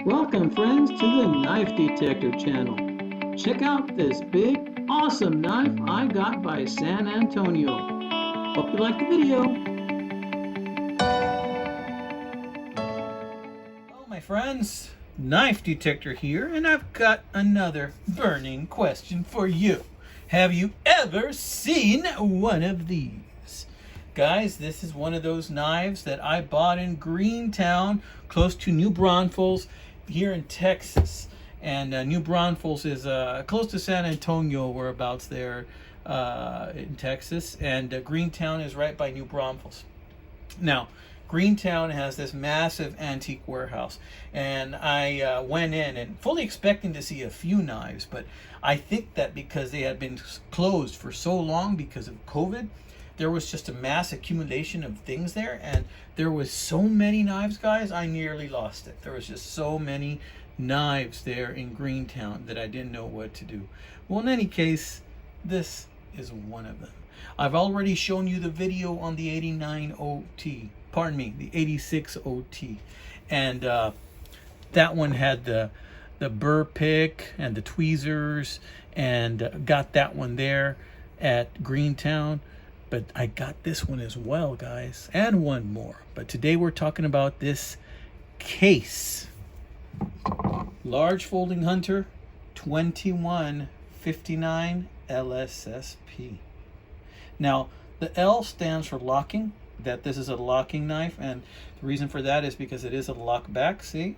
Welcome, friends, to the Knife Detector channel. Check out this big, awesome knife I got by San Antonio. Hope you like the video. Hello, my friends. Knife Detector here, and I've got another burning question for you. Have you ever seen one of these? Guys, this is one of those knives that I bought in Greentown, close to New Braunfels, here in Texas. And New Braunfels is close to San Antonio, whereabouts there in Texas. And Greentown is right by New Braunfels. Now, Greentown has this massive antique warehouse, and I went in and fully expecting to see a few knives, but I think that because they had been closed for so long because of COVID, there was just a mass accumulation of things there, and there was so many knives, guys, I nearly lost it. There was just so many knives there in Greentown that I didn't know what to do. Well, in any case, this is one of them. I've already shown you the video on the 89 OT, pardon me, the 86 OT, and that one had the burr pick and the tweezers, and got that one there at Greentown. But I got this one as well, guys, and one more. But today we're talking about this case. Large Folding Hunter 2159 LSSP. Now, the L stands for locking, that this is a locking knife, and the reason for that is because it is a lock back, see?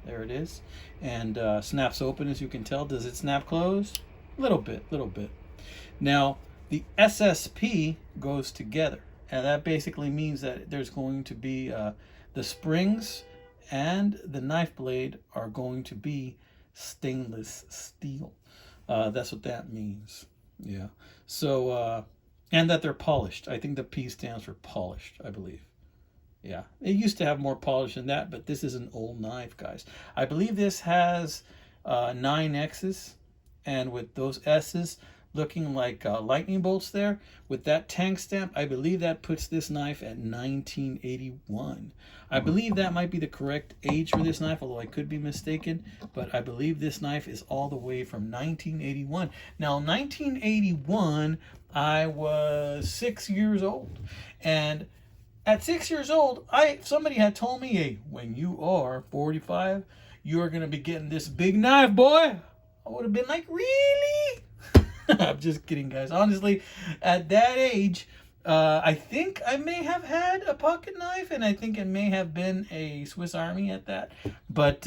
There it is. And snaps open, as you can tell. Does it snap close? Little bit. Now, the SSP goes together, and that basically means that there's going to be the springs and the knife blade are going to be stainless steel. That's what that means. Yeah. So, and that they're polished. I think the P stands for polished, I believe. Yeah. It used to have more polish than that, but this is an old knife, guys. I believe this has 9 X's, and with those S's looking like lightning bolts there, with that tank stamp, I believe that puts this knife at 1981. I believe that might be the correct age for this knife, although I could be mistaken, but I believe this knife is all the way from 1981. Now, 1981, I was 6 years old, and at 6 years old, somebody had told me, hey, when you are 45, you are going to be getting this big knife, boy. I would have been like, really? I'm just kidding, guys. Honestly, at that age, I think I may have had a pocket knife, and I think it may have been a Swiss Army at that. But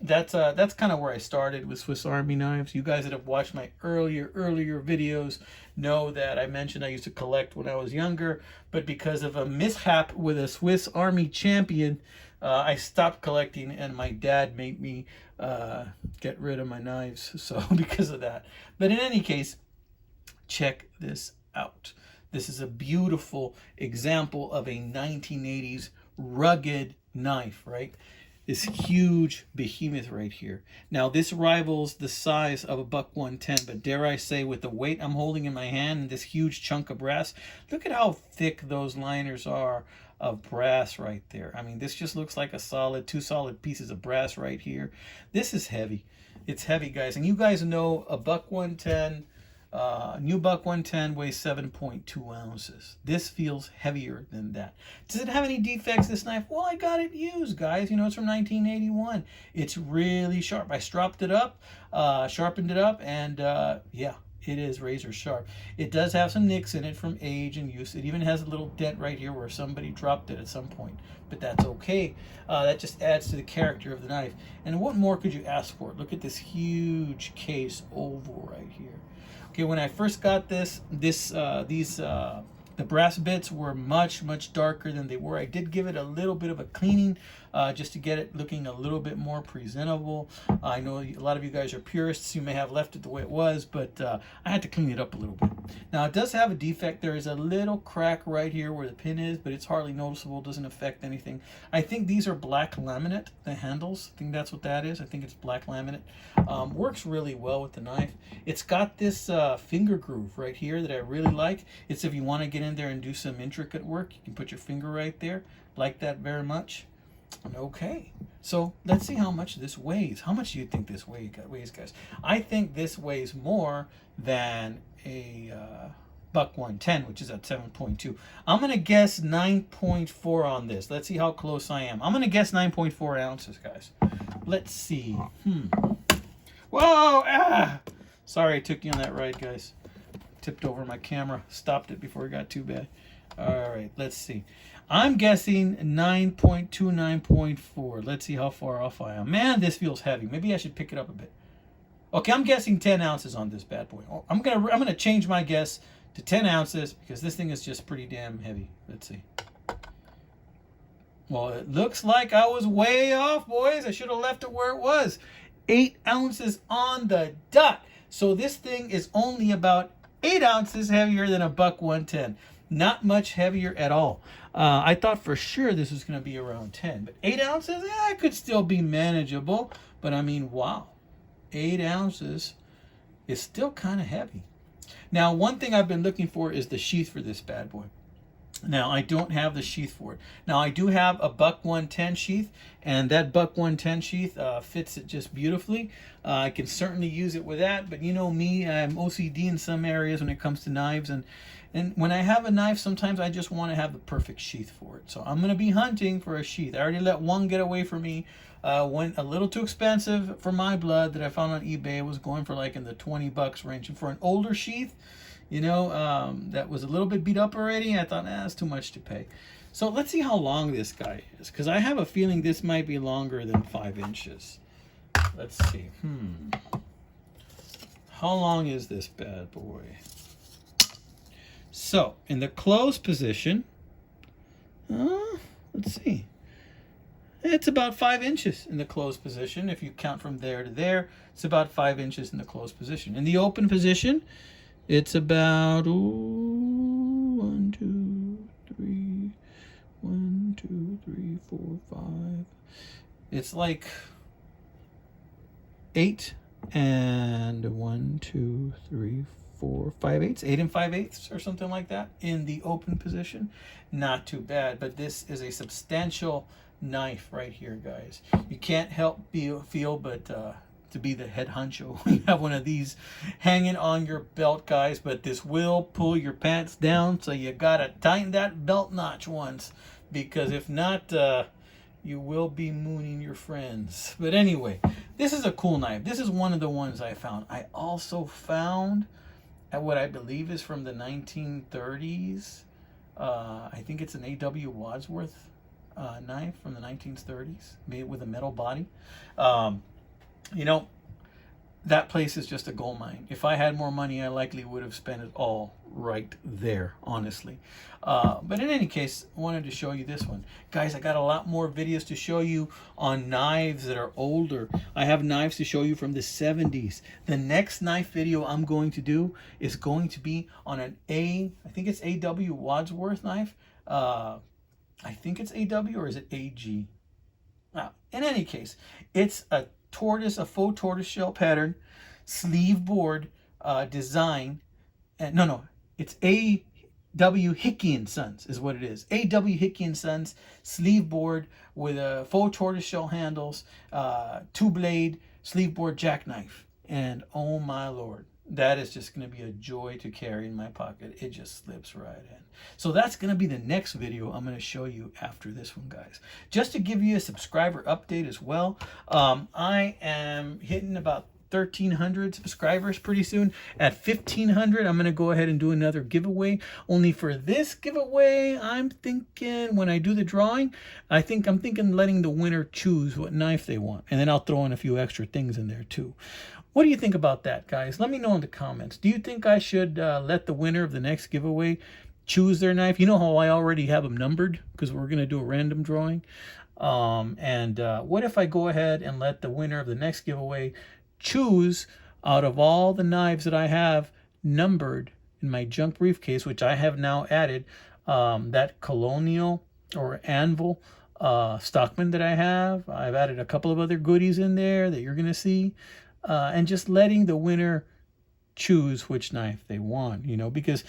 that's kind of where I started with Swiss Army knives. You guys that have watched my earlier videos know that I mentioned I used to collect when I was younger, but because of a mishap with a Swiss Army champion, I stopped collecting, and my dad made me get rid of my knives, so because of that. But in any case, check this out. This is a beautiful example of a 1980s rugged knife, right? This huge behemoth right here. Now, this rivals the size of a buck 110, but dare I say, with the weight I'm holding in my hand and this huge chunk of brass, look at how thick those liners are of brass right there. I mean, this just looks like two solid pieces of brass right here. This is heavy. It's heavy, guys. And you guys know a buck 110, new buck 110 weighs 7.2 ounces. This feels heavier than that. Does it have any defects, this knife? Well, I got it used, guys. You know, it's from 1981. It's really sharp. I stropped it up, sharpened it up, and yeah, it is razor sharp. It does have some nicks in it from age and use. It even has a little dent right here where somebody dropped it at some point, but that's okay. That just adds to the character of the knife. And what more could you ask for? Look at this huge case oval right here. Okay, when I first got the brass bits were much darker than they were. I did give it a little bit of a cleaning just to get it looking a little bit more presentable. I know a lot of you guys are purists. You may have left it the way it was, but I had to clean it up a little bit. Now, it does have a defect. There is a little crack right here where the pin is, but it's hardly noticeable. It doesn't affect anything. I think these are black laminate, the handles. I think that's what that is. I think it's black laminate. Works really well with the knife. It's got this finger groove right here that I really like. It's if you want to get in there and do some intricate work, you can put your finger right there. Like that very much. Okay, So let's see how much this weighs. How much do you think this weighs, guys? I think this weighs more than a buck 110, which is at 7.2. I'm gonna guess 9.4 on this. Let's see how close I am. I'm gonna guess 9.4 ounces, guys. Let's see. Whoa! Ah! Sorry I took you on that ride, guys. Tipped over my camera. Stopped it before it got too bad. All right, let's see. I'm guessing 9.2, 9.4. Let's see how far off I am. Man, this feels heavy. Maybe I should pick it up a bit. Okay, I'm guessing 10 ounces on this bad boy. I'm gonna change my guess to 10 ounces because this thing is just pretty damn heavy. Let's see. Well, it looks like I was way off, boys. I should have left it where it was. 8 ounces on the dot. So this thing is only about 8 ounces heavier than a buck 110. Not much heavier at all. I thought for sure this was going to be around 10. But 8 ounces, it could still be manageable. But I mean, wow. 8 ounces is still kind of heavy. Now, one thing I've been looking for is the sheath for this bad boy. Now, I don't have the sheath for it. Now, I do have a buck 110 sheath, and that buck 110 sheath fits it just beautifully. I can certainly use it with that, but you know me, I'm OCD in some areas when it comes to knives, and when I have a knife, sometimes I just want to have the perfect sheath for it. So I'm going to be hunting for a sheath. I already let one get away from me. Went a little too expensive for my blood that I found on eBay. It was going for like in the 20 bucks range. And for an older sheath, you know, that was a little bit beat up already, I thought, that's too much to pay. So let's see how long this guy is, because I have a feeling this might be longer than 5 inches. Let's see. How long is this bad boy? So, in the closed position, let's see. It's about 5 inches in the closed position. If you count from there to there, it's about 5 inches in the closed position. In the open position, it's about 1, 2, 3, 1, 2, 3, 4, 5. It's like 8 and 1, 2, 3, 4, 5/8, 8 and 5/8 or something like that in the open position. Not too bad, but this is a substantial knife right here, guys. You can't help feel but to be the head honcho. You have one of these hanging on your belt, guys, but this will pull your pants down, so you gotta tighten that belt notch once, because if not, you will be mooning your friends. But anyway, this is a cool knife. This is one of the ones I found. I also found at what I believe is from the 1930s. I think it's an A.W. Wadsworth knife from the 1930s, made with a metal body. You know, that place is just a gold mine. If I had more money, I likely would have spent it all right there, honestly. But in any case, I wanted to show you this one. Guys, I got a lot more videos to show you on knives that are older. I have knives to show you from the 70s. The next knife video I'm going to do is going to be on an I think it's A.W. Wadsworth knife. I think it's A.W. or is it A.G.? In any case, it's a faux tortoiseshell pattern, sleeve board design. No, it's A.W. Hickey & Sons is what it is. A.W. Hickey & Sons sleeve board with a faux tortoiseshell handles, 2-blade sleeve board jackknife. And oh my Lord, that is just going to be a joy to carry in my pocket. It just slips right in. So that's going to be the next video I'm going to show you after this one, guys. Just to give you a subscriber update as well, I am hitting about 1,300 subscribers pretty soon. At 1,500, I'm going to go ahead and do another giveaway. Only for this giveaway, I'm thinking when I do the drawing, I'm thinking letting the winner choose what knife they want. And then I'll throw in a few extra things in there too. What do you think about that, guys? Let me know in the comments. Do you think I should let the winner of the next giveaway choose their knife? You know how I already have them numbered because we're going to do a random drawing. What if I go ahead and let the winner of the next giveaway choose out of all the knives that I have numbered in my junk briefcase, which I have now added, that colonial or anvil Stockman that I have. I've added a couple of other goodies in there that you're going to see. And just letting the winner choose which knife they want, you know, because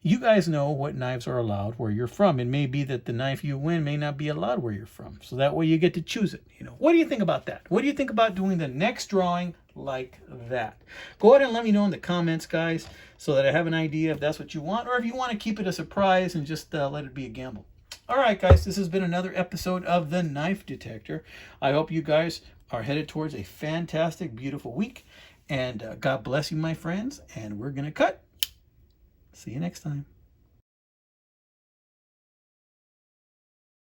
You guys know what knives are allowed where you're from. It may be that the knife you win may not be allowed where you're from. So that way you get to choose it. What do you think about that? What do you think about doing the next drawing like that? Go ahead and let me know in the comments, guys, so that I have an idea if that's what you want, or if you want to keep it a surprise and just let it be a gamble. All right, guys, this has been another episode of The Knife Detector. I hope you guys are headed towards a fantastic, beautiful week. And God bless you, my friends. And we're going to cut. See you next time.